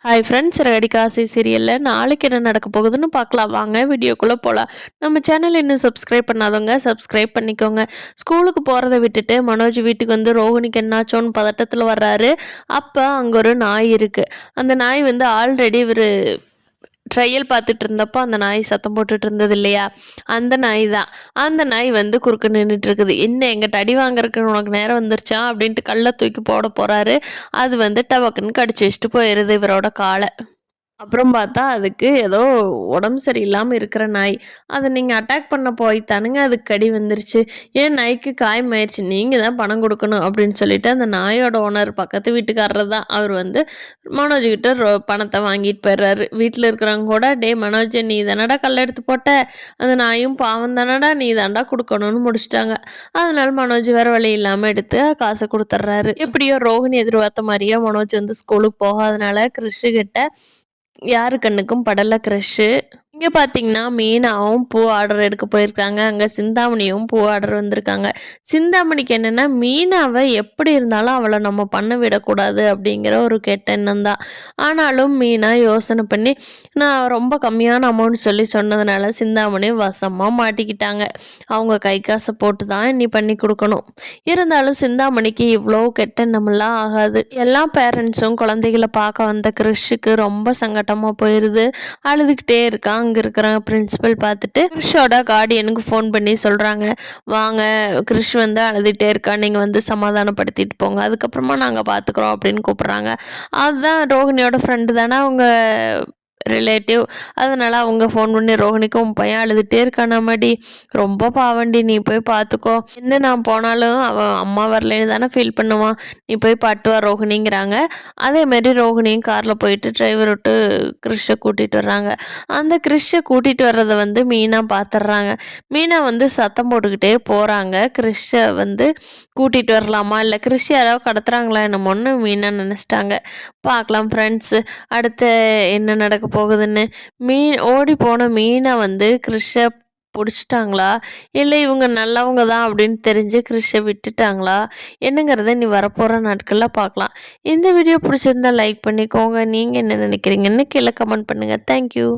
Hi friends, ரேடிகாசி சீரியலில் நாளைக்கு என்ன நடக்க போகுதுன்னு பார்க்கலாம். வாங்க வீடியோக்குள்ளே போகலாம். நம்ம சேனல் இன்னும் சப்ஸ்கிரைப் பண்ணாதவங்க சப்ஸ்கிரைப் பண்ணிக்கோங்க. ஸ்கூலுக்கு போகிறத விட்டுட்டு மனோஜ் வீட்டுக்கு வந்து ரோஹிணிக்கு என்னாச்சோன்னு பதட்டத்தில் வர்றாரு. அப்போ அங்கே ஒரு நாய் இருக்குது. அந்த நாய் வந்து ஆல்ரெடி இவர் ட்ரையல் பார்த்துட்டு இருந்தப்போ அந்த நாய் சத்தம் போட்டுட்டு இருந்தது இல்லையா, அந்த நாய் தான். அந்த நாய் வந்து குறுக்க நின்றுட்டு இருக்குது. என்ன எங்கிட்ட அடி வாங்குறதுக்கு உனக்கு நேரம் வந்துருச்சா அப்படின்ட்டு கல்லை தூக்கி போட போகிறாரு. அது வந்து டபக்குன்னு கடிச்சு வச்சுட்டு போயிடுது இவரோட காலை. அப்புறம் பார்த்தா அதுக்கு ஏதோ உடம்பு சரியில்லாமல் இருக்கிற நாய். அதை நீங்கள் அட்டாக் பண்ண போய் தானுங்க அதுக்கு கடி வந்துருச்சு. ஏன் நாய்க்கு காயமாயிடுச்சு, நீங்கள் தான் பணம் கொடுக்கணும் அப்படின்னு சொல்லிட்டு அந்த நாயோட ஓனர் பக்கத்து வீட்டுக்காரர் தான். அவர் வந்து மனோஜ்கிட்ட பணத்தை வாங்கிட்டு போயிடுறாரு. வீட்டில் இருக்கிறவங்க கூட, டே மனோஜ், நீ தானடா கல்லை எடுத்து போட்ட, அந்த நாயும் பாவம் தானடா, நீ தாண்டா கொடுக்கணும்னு முடிச்சிட்டாங்க. அதனால மனோஜ் வேறு வழி இல்லாமல் எடுத்து காசை கொடுத்துட்றாரு. எப்படியோ ரோஹிணி எதிர்பார்த்த மாதிரியே மனோஜ் வந்து ஸ்கூலுக்கு போகாதனால கிறிஷுக்கிட்ட யாரு கண்ணுக்கும் படலை க்ரஷ்ஷு. இங்கே பார்த்தீங்கன்னா மீனாவும் பூ ஆர்டர் எடுக்க போயிருக்காங்க. அங்கே சிந்தாமணியும் பூ ஆர்டர் வந்திருக்காங்க. சிந்தாமணிக்கு என்னென்னா, மீனாவை எப்படி இருந்தாலும் அவளை நம்ம பண்ண விடக்கூடாது அப்படிங்கிற ஒரு கெட்ட எண்ணம் தான். ஆனாலும் மீனா யோசனை பண்ணி நான் ரொம்ப கம்மியான அமௌண்ட் சொல்லி சொன்னதுனால சிந்தாமணி வசமாக மாட்டிக்கிட்டாங்க. அவங்க கை காசை போட்டு தான் இனி பண்ணி கொடுக்கணும். இருந்தாலும் சிந்தாமணிக்கு இவ்வளோ கெட்ட எண்ணமெல்லாம் ஆகாது. எல்லா பேரண்ட்ஸும் குழந்தைகளை பார்க்க வந்த கிறிஷுக்கு ரொம்ப சங்கட்டமாக போயிடுது. அழுதுகிட்டே இருக்கான். அங்கே இருக்கிற பிரின்சிபல் பார்த்துட்டு கிறிஷோட கார்டியனுக்கு ஃபோன் பண்ணி சொல்கிறாங்க, வாங்க கிறிஷ் வந்து அழுதுகிட்டே இருக்கா, நீங்கள் வந்து சமாதானப்படுத்திட்டு போங்க, அதுக்கப்புறமா நாங்கள் பார்த்துக்குறோம் அப்படின்னு கூப்பிட்றாங்க. அதுதான் ரோஹிணியோட ஃப்ரெண்டு தானே அவங்க ரிலேட்டிவ். அதனால் அவங்க ஃபோன் பண்ணி, ரோஹிணிக்கும் உன் பையன் அழுதுகிட்டே இருக்கானாமாடி, ரொம்ப பாவண்டி, நீ போய் பார்த்துக்கோ, என்ன நான் போனாலும் அவன் அம்மா வரலன்னு தானே ஃபீல் பண்ணுவான், நீ போய் பாட்டுவா ரோஹிணிங்கிறாங்க. அதேமாரி ரோஹிணியும் காரில் போயிட்டு டிரைவர் விட்டு கிறிஷை கூட்டிகிட்டு வர்றாங்க. அந்த கிறிஷை கூட்டிகிட்டு வர்றதை வந்து மீனா பார்த்துட்றாங்க. மீனா வந்து சத்தம் போட்டுக்கிட்டே போகிறாங்க. கிறிஷை வந்து கூட்டிகிட்டு வரலாமா, இல்லை கிறிஷ் யாராவது கடத்துறாங்களா என்னமோன்னு மீனா நினச்சிட்டாங்க. பார்க்கலாம் ஃப்ரெண்ட்ஸு, அடுத்து என்ன நடக்க போகுதுன்னு. ஓடி போன மீனை வந்து கிறிஷை பிடிச்சிட்டாங்களா, இல்லை இவங்க நல்லவங்க தான் அப்படின்னு தெரிஞ்சு கிறிஷை விட்டுட்டாங்களா, என்னங்கிறத நீ வரப்போகிற நாட்களில் பார்க்கலாம். இந்த வீடியோ பிடிச்சிருந்தா லைக் பண்ணிக்கோங்க. நீங்கள் என்ன நினைக்கிறீங்கன்னு கீழே கமெண்ட் பண்ணுங்கள். தேங்க்யூ.